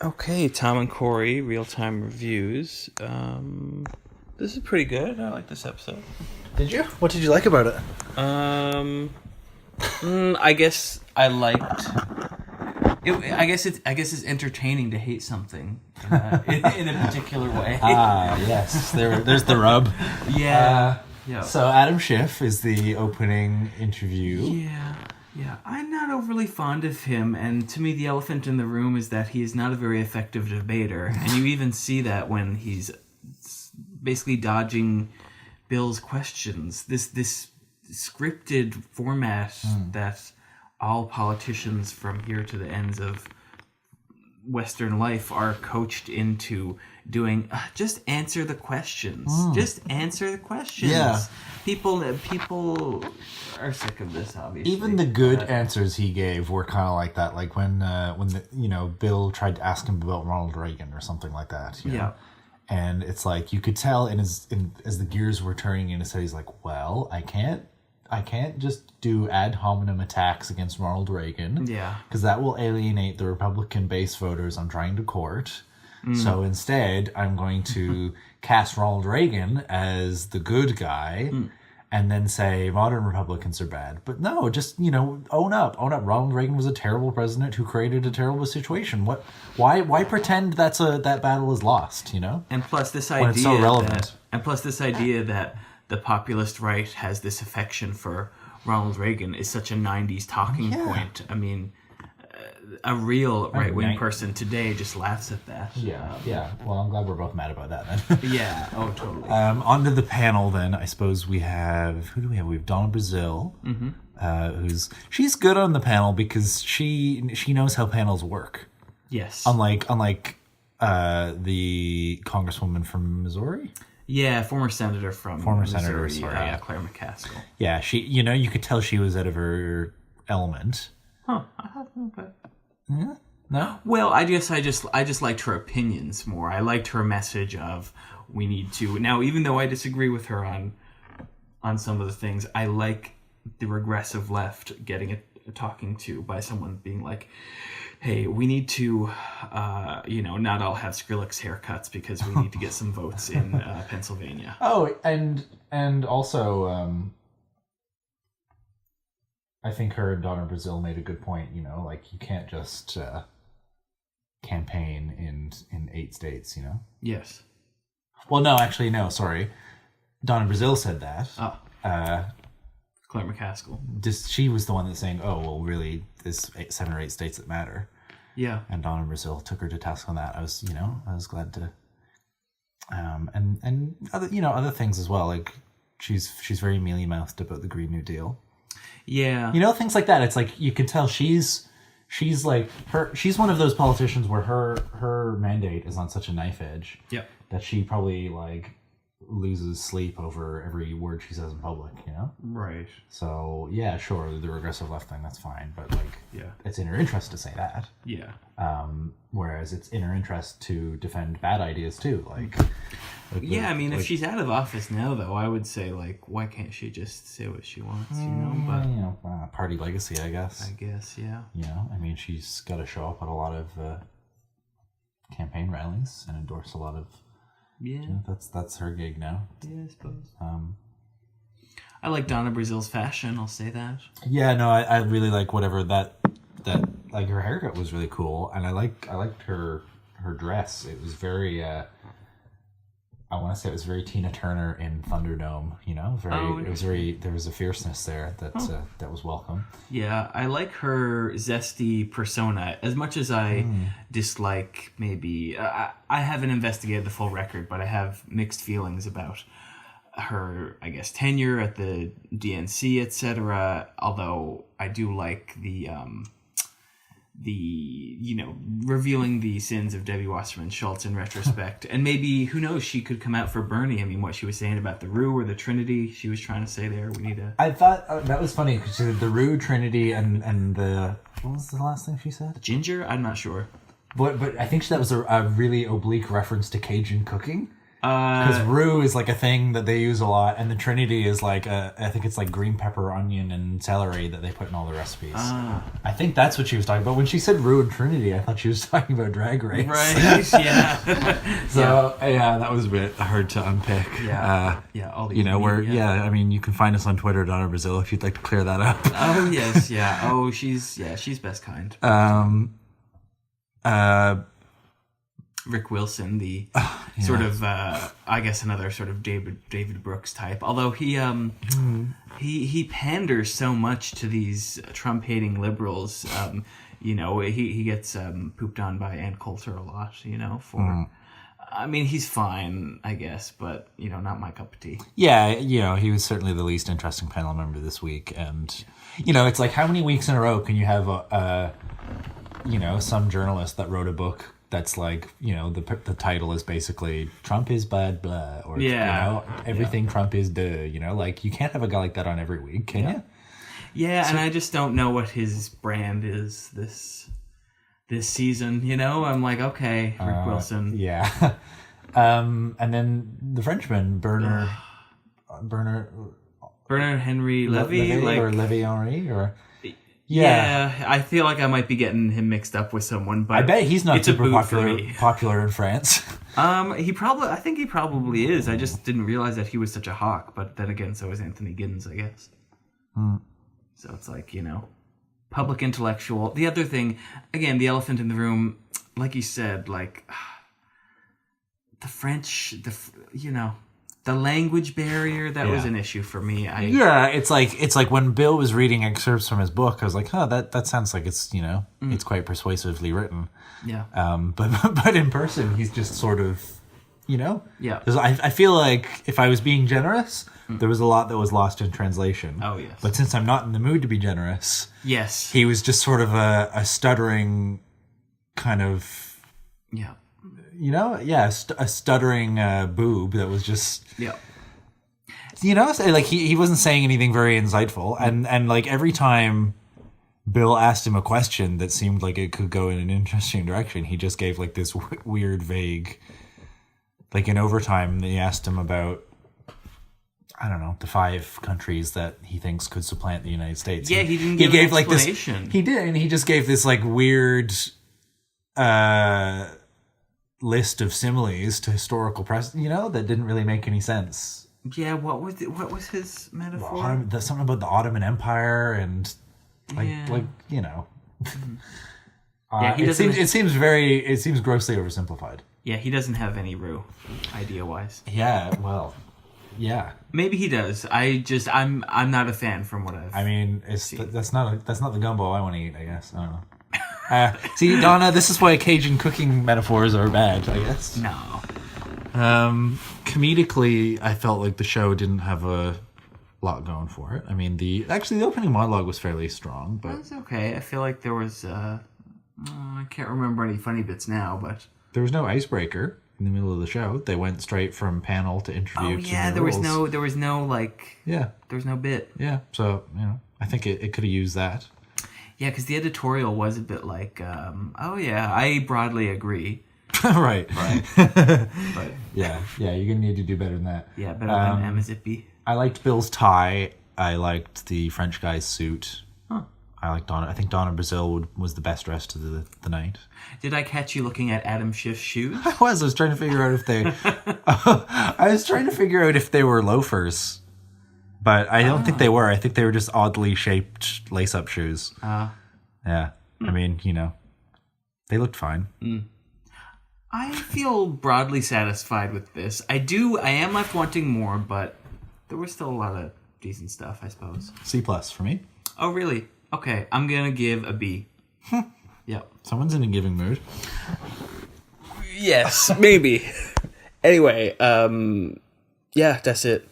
Okay, Tom and Corey, real-time reviews. This is pretty good. I like this episode. Did you? What did you like about it? I guess I liked. I guess it's entertaining to hate something in a particular way. Yes. There's the rub. Yeah. Yeah. So Adam Schiff is the opening interview. Yeah. I'm not overly fond of him, and to me, the elephant in the room is that he is not a very effective debater, and you even see that when he's basically dodging Bill's questions. This scripted format that all politicians from here to the ends of Western life are coached into doing. Just answer the questions. Just answer the questions. Yeah. People are sick of this, obviously. Even the good answers he gave were kind of like that. Like when Bill tried to ask him about Ronald Reagan or something like that. You know? Yeah. And it's like you could tell as the gears were turning in his head, he's like, well, I can't just do ad hominem attacks against Ronald Reagan. Yeah. Because that will alienate the Republican base voters I'm trying to court. So instead, I'm going to cast Ronald Reagan as the good guy and then say modern Republicans are bad. But no, just, own up. Ronald Reagan was a terrible president who created a terrible situation. Why pretend that battle is lost, And plus this When it's idea so relevant. that the populist right has this affection for Ronald Reagan is such a 90s talking point. I mean, a real right-wing person today just laughs at that. Yeah. Well, I'm glad we're both mad about that then. Yeah, oh, totally. On to the panel then. I suppose we have... Who do we have? We have Donna Brazile, she's good on the panel because she knows how panels work. Yes. Unlike the congresswoman from Missouri. Yeah, former senator from Missouri, Claire McCaskill. Yeah, she. You could tell she was out of her element. Huh. I have no bet. Yeah. No. Well, I just liked her opinions more. I liked her message of we need to now. Even though I disagree with her on some of the things, I like the regressive left getting a talking to by someone being like, hey, we need to, not all have Skrillex haircuts because we need to get some votes in Pennsylvania. Oh, and also, I think her and Donna Brazile made a good point. Like you can't just campaign in 8 states. Yes. Well, no, actually, no. Sorry, Donna Brazile said that. Oh. Claire McCaskill. She was the one that's saying, "Oh, well, really, there's 7 or 8 states that matter." Yeah. And Donna Brazile took her to task on that. I was glad to. And other things as well. Like she's very mealy mouthed about the Green New Deal. Yeah. Things like that. It's like you can tell she's like she's one of those politicians where her mandate is on such a knife edge. Yep. That she probably loses sleep over every word she says in public, Right. So yeah, sure, the regressive left thing, that's fine, but it's in her interest to say that. Yeah. Whereas it's in her interest to defend bad ideas too, if she's out of office now, though, I would say why can't she just say what she wants, But party legacy, I guess. Yeah. She's got to show up at a lot of campaign rallies and endorse a lot of. Yeah. That's her gig now. Yeah, I suppose. I like Donna Brazile's fashion, I'll say that. Yeah, no, I really like whatever that her haircut was really cool, and I liked her dress. It was very I want to say it was very Tina Turner in Thunderdome, it was there was a fierceness there that was welcome. Yeah, I like her zesty persona as much as I dislike maybe I haven't investigated the full record, but I have mixed feelings about her, I guess, tenure at the DNC, etc. Although I do like the revealing the sins of Debbie Wasserman Schultz in retrospect. And maybe, who knows, she could come out for Bernie. What she was saying about the Rue or the Trinity, she was trying to say there, we need a... I thought that was funny, because she said the Rue, Trinity, and the... What was the last thing she said? Ginger? I'm not sure. But I think that was a really oblique reference to Cajun cooking. Because roux is like a thing that they use a lot, and the Trinity is like I think it's like green pepper, onion, and celery that they put in all the recipes. I think that's what she was talking about. When she said roux and Trinity, I thought she was talking about Drag Race. Right, yeah. So, yeah, that was a bit hard to unpick. Yeah. I mean, you can find us on Twitter, Donna Brazil, if you'd like to clear that up. Oh, yes, yeah. Oh, she's best kind. Rick Wilson, the sort of, I guess another sort of David Brooks type. Although he panders so much to these Trump-hating liberals. He gets pooped on by Ann Coulter a lot, for... I mean, he's fine, I guess, but, not my cup of tea. Yeah, he was certainly the least interesting panel member this week. And, it's like, how many weeks in a row can you have, some journalist that wrote a book that's like, the title is basically Trump is bad, blah, or, everything Trump is, duh, like, you can't have a guy like that on every week, can you? Yeah, and I just don't know what his brand is this season, I'm like, okay, Rick Wilson. Yeah. And then the Frenchman, Bernard-Henri Levy, or Levy-Henri, or... Yeah, I feel like I might be getting him mixed up with someone, but I bet he's not super popular in France. I think he probably is. I just didn't realize that he was such a hawk, but then again, so is Anthony Giddens, I guess. So it's like, public intellectual. The other thing, again, the elephant in the room, like you said, like the French, the language barrier, that was an issue for me. It's like when Bill was reading excerpts from his book, I was like, oh, that sounds like it's, it's quite persuasively written. Yeah. But in person, he's just sort of, Yeah. I feel like if I was being generous, there was a lot that was lost in translation. Oh, yes. But since I'm not in the mood to be generous, yes, he was just sort of a stuttering kind of... Yeah. A stuttering boob that was just... Yeah. Like he wasn't saying anything very insightful. And like every time Bill asked him a question that seemed like it could go in an interesting direction, he just gave like this weird, vague... Like in overtime, he asked him about, I don't know, the 5 countries that he thinks could supplant the United States. Yeah, he didn't give an explanation. Like this, he did, and he just gave this like weird list of similes to historical press, that didn't really make any sense. Yeah, what was his metaphor? Well, something about the Ottoman Empire and it seems grossly oversimplified. Yeah, he doesn't have any roux, idea-wise. Yeah, well, yeah. Maybe he does. I'm not a fan from what I've. I mean, that's not the gumbo I want to eat. I guess I don't know. See, Donna, this is why Cajun cooking metaphors are bad. I guess. No. Comedically, I felt like the show didn't have a lot going for it. I mean, the opening monologue was fairly strong, but that's okay. I feel like there was. I can't remember any funny bits now, but. There was no icebreaker in the middle of the show. They went straight from panel to interview. Oh yeah, there was no like. Yeah. There was no bit. Yeah, so I think it could have used that. Yeah, because the editorial was a bit like, oh yeah, I broadly agree. Right. But yeah, you're gonna need to do better than that. Yeah, better than Emma Zippy. I liked Bill's tie. I liked the French guy's suit. I like Donna. I think Donna Brazil was the best dressed of the night. Did I catch you looking at Adam Schiff's shoes? I was trying to figure out if they... I was trying to figure out if they were loafers. But I don't think they were. I think they were just oddly shaped lace-up shoes. Yeah. I mean, they looked fine. I feel broadly satisfied with this. I am left wanting more, but there was still a lot of decent stuff, I suppose. C+ for me. Oh, really? Okay, I'm going to give a B. Yep. Someone's in a giving mood. Yes, maybe. Anyway, yeah, that's it.